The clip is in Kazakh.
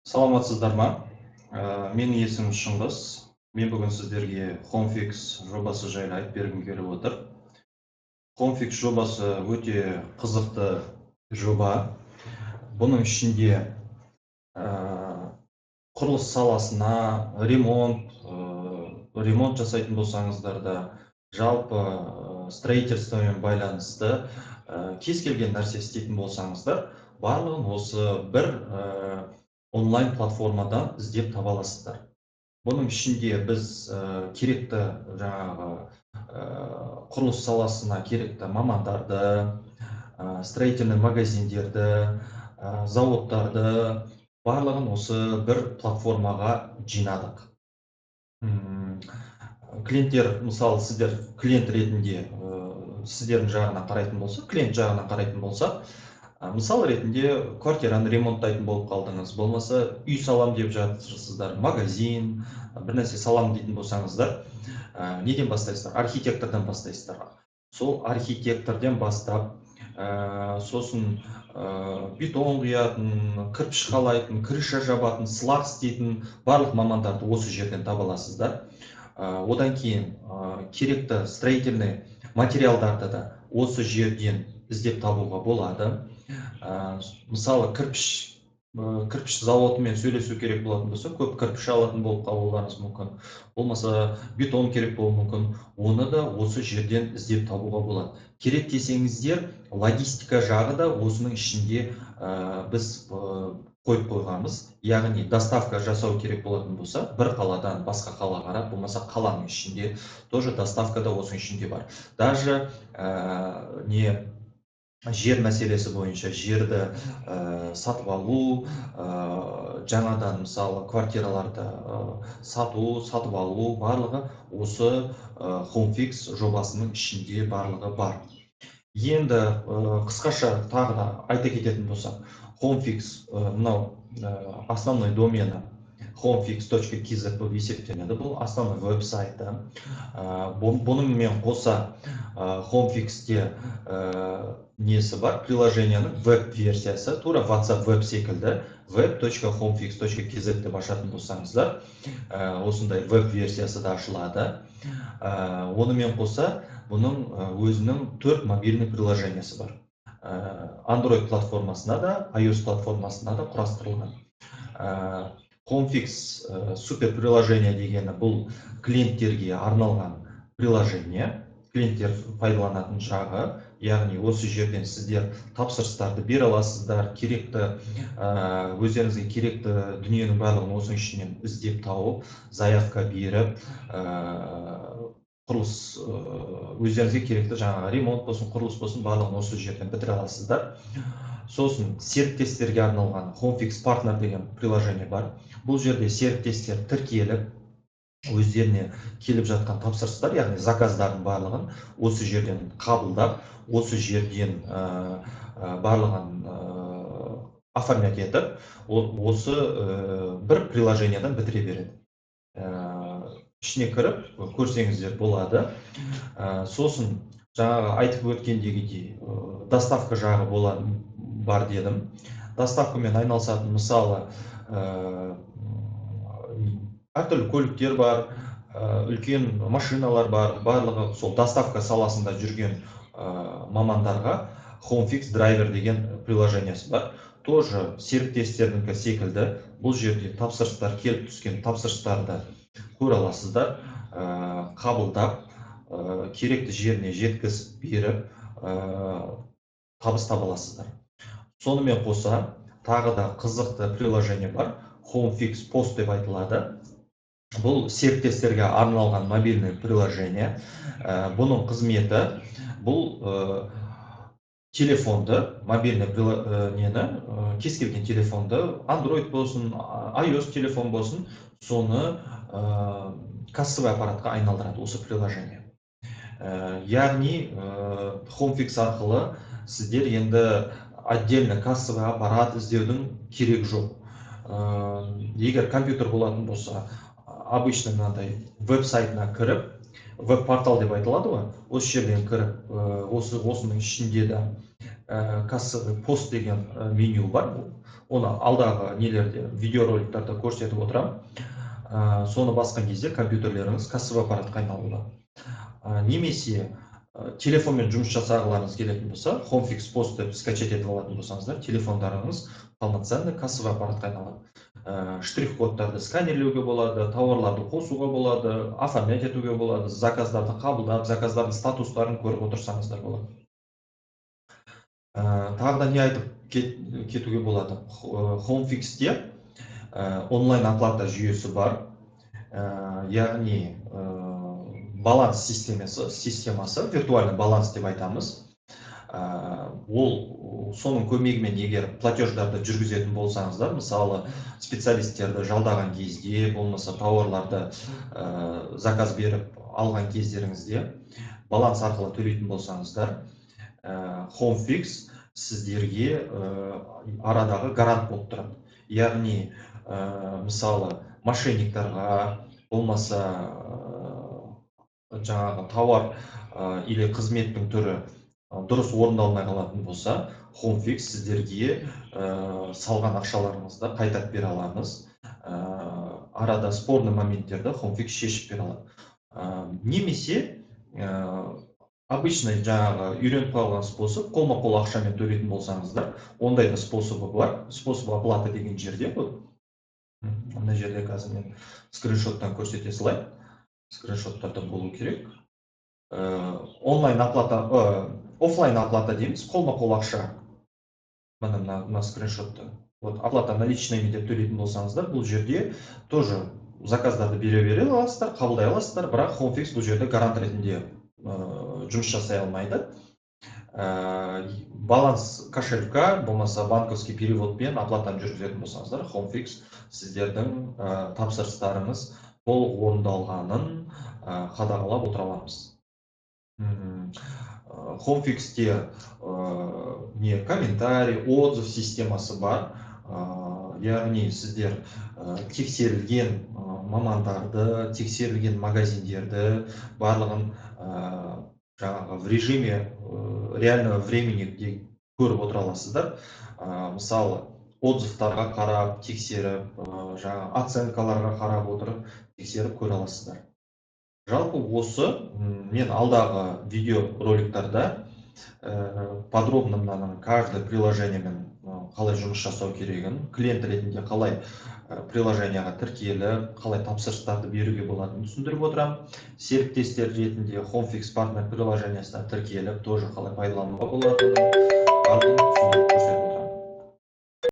Саламатсыздар ма? Менің есімім Шыңғыс. Мен бүгін сіздерге HomeFix жобасы жайлы айтып бергім келіп отыр. HomeFix жобасы өте қызықты жоба. Бұның ішінде құрылыс саласына ремонт жасайтын болсаңыздар да, жалпы строительствомен байланысты кез келген нәрсе істейтін болсаңыздар, барлығын осы бір онлайн платформадан іздеп таба аласыздар. Бұның ішінде біз керекті жаңағы құрылыс саласына керекті мамандарды, строительный магазиндерді, заводтарды барлығын осы бір платформаға жинадық. Клиенттер, мысалы сіздер клиент ретінде сіздердің жағына қарайтын болса, клиент жағына қарайтын болса, мысал ретінде квартираны ремонттайтын болып қалдыңыз, болмаса үй салам деп жатырсыздар, магазин, бір нәрсе салам дейтін болсаңыздар, неден бастайсыздар? Архитектордан бастайсыздар. Сол архитектордан бастап, сосын бетон құятын, кірпіш қалайтын, крыша жабатын, слаг істейтін барлық мамандарды осы жерден таба аласыздар. Одан кейін керекті строительный материалдарды да осы жерден іздеп табуға болады. Мысалы кірпіш заводымен сөйлесу керек болатын болса, көп кірпіш алатын болып қалуларыңыз мүмкін. Болмаса бетон керек болуы мүмкін. Оны да осы жерден іздеп табуға болады. Керек десеңіздер, логистика жағы да осының ішінде біз қойып қойғанбыз. Яғни доставка жасау керек болатын болса, бір қаладан басқа қалаға қарап, болмаса қаланың ішінде тоже доставка да осының ішінде бар. Даже жер мәселесі бойынша жерді сатып алу, жаңадан мысалы квартираларды сатып алу барлығы осы HomeFix жобасының ішінде барлығы бар. Енді қысқаша тағы да айта кететін болсақ, HomeFix мынау основной домені homefix.kz болып есептеледі. Бұл основной веб-сайты. Бұнымен қоса HomeFixте несі бар? Приложенияның веб-версиясы, тура WhatsApp веб секілді web.homefix.kz деп ашатын болсаңыздар, осындай веб-версиясы да ашылады. Онымен қоса бұның өзінің 4 мобильный приложениясы бар. Android платформасына да, iOS платформасына да құрастырылған. HomeFix супер приложение дегені бұл клиенттерге арналған приложение, клиенттер пайдаланатын жағы, яғни осы жерден сіздер тапсырыстарды бере аласыздар, өздеріңізге керекті дүниенің барлығын осының ішінен іздеп тауып, заявка беріп, құрылыс өздеріңізге керекті жаңағы ремонт болсын, құрылыс болсын, барлығын осы жерден бітіре аласыздар. Сосын серіктестерге арналған HomeFix партнер деген приложение бар. Бұл жерде серіктестер тіркеліп, өздеріне келіп жатқан тапсырыстар, яғни заказдардың барлығын осы жерден қабылдап, осы жерден барлығын оформлять етіп, осы бір приложениядан бітіре береді. Ішіне кіріп көрсеңіздер болады. Сосын жаңағы айтып өткендегідей доставка жағы бар дедім. Доставкамен айналысатын, мысалы, әртүрлі көліктер бар, үлкен машиналар бар, барлығы сол доставка саласында жүрген мамандарға HomeFix драйвер деген приложениясы бар. Тоже серіктестердің секілді бұл жерде тапсырыстар келіп түскен тапсырыстарды көре аласыздар, қабылдап, керекті жеріне жеткізіп беріп, табыс таба аласыздар. Сонымен қоса, тағы да қызықты приложение бар, HomeFix Post деп айтылады. Бұл серіктестерге арналған мобильный приложение. Бұның қызметі, бұл телефонды, мобильный нені, кез келген телефонды, Android болсын, iOS телефон болсын, соны кассовый аппаратқа айналдырады осы приложение. Яғни HomeFix арқылы сіздер енді отдельно кассовый аппарат іздеудің керек жоқ. Егер компьютер болатын болса, обычно мынандай веб-сайтына кіріп, веб-портал деп айтылады ғой. Осы жерден кіріп, осының ішінде де кассовый пост деген меню бар. Оны алдағы нелерде, видеороликтарда көрсетіп отырамын. Соны басқан кезде компьютерлеріңіз кассовый аппаратқа айналуда. Немесе телефонмен жұмыс жасағыларыңыз келетін болса, HomeFix Post деп скачать етіп алатын болсаңыздар, телефондарыңыз полноценный кассовый аппаратқа айналады. Штрих-кодтарды сканерлеуге болады, тауарларды қосуға болады, оформлять етуге болады, заказдарды қабылдап, заказдардың статустарын көріп отырсаңыздар болады. Тағы да не айтып кетуге болады? HomeFixте онлайн оплата жүйесі бар. Яғни баланс системасы, виртуальный баланс деп айтамыз. Ол соның көмегімен егер платеждарды жүргізетін болсаңыздар, мысалы специалисттерді жалдаған кезде, болмаса тауарларды заказ беріп алған кездеріңізде баланс арқылы төлейтін болсаңыздар, HomeFix сіздерге арадағы гарант болып тұрады. Яғни мысалы мошенниктарға, болмаса жаңағы тауар или қызметтің түрі дұрыс орындалмай қалатын болса, HomeFix сіздерге салған ақшаларыңызды қайтарып бере аламыз. Арада спорный моменттерді HomeFix шешіп бере алады. Немесе обычный жаңағы үйреніп қалған способ, қолма-қол ақшамен төлейтін болсаңыздар, ондай да способы бар. Способ оплаты деген жерде ғой. Мына жерде қазір мен скриншоттан көрсете салайын. Скриншоттарда болу керек. Онлайн оплата, офлайн оплата дейміз, қолма-қол ақша. Мына скриншотта. Вот оплата наличными деп төлейтін болсаңыздар, бұл жерде тоже заказдарды бере аласыздар, қабылдай аласыздар, бірақ HomeFix бұл жерде гарант ретінде жұмыс жасай алмайды. Баланс кошелька, болмаса банковский переводпен оплатаны жүргізетін болсаңыздар, HomeFix сіздердің тапсырыстарыңыз толық орындалғанын қадағалап отыра аламыз. HomeFixте комментарий, отзыв системасы бар. Яғни сіздер тексерілген мамандарды, тексерілген магазиндерді барлығын жаңағы в режиме реального времени көріп отыра аласыздар. Мысалы отзывтарға қарап, тексеріп, жаңағы оценкаларға қарап отырып, тексеріп көре аласыздар. Жалпы осы мен алдағы видео роликтарда подробно мынаның каждый приложениемен қалай жұмыс жасау керегін, клиент ретінде қалай приложенияға тіркеліп, қалай тапсырыстарды беруге болатынын түсіндіріп отырамын. Серіктестер ретінде HomeFix партнер приложениясына тіркеліп, тоже қалай пайдалануға болатынын түсіндіріп көрсетіп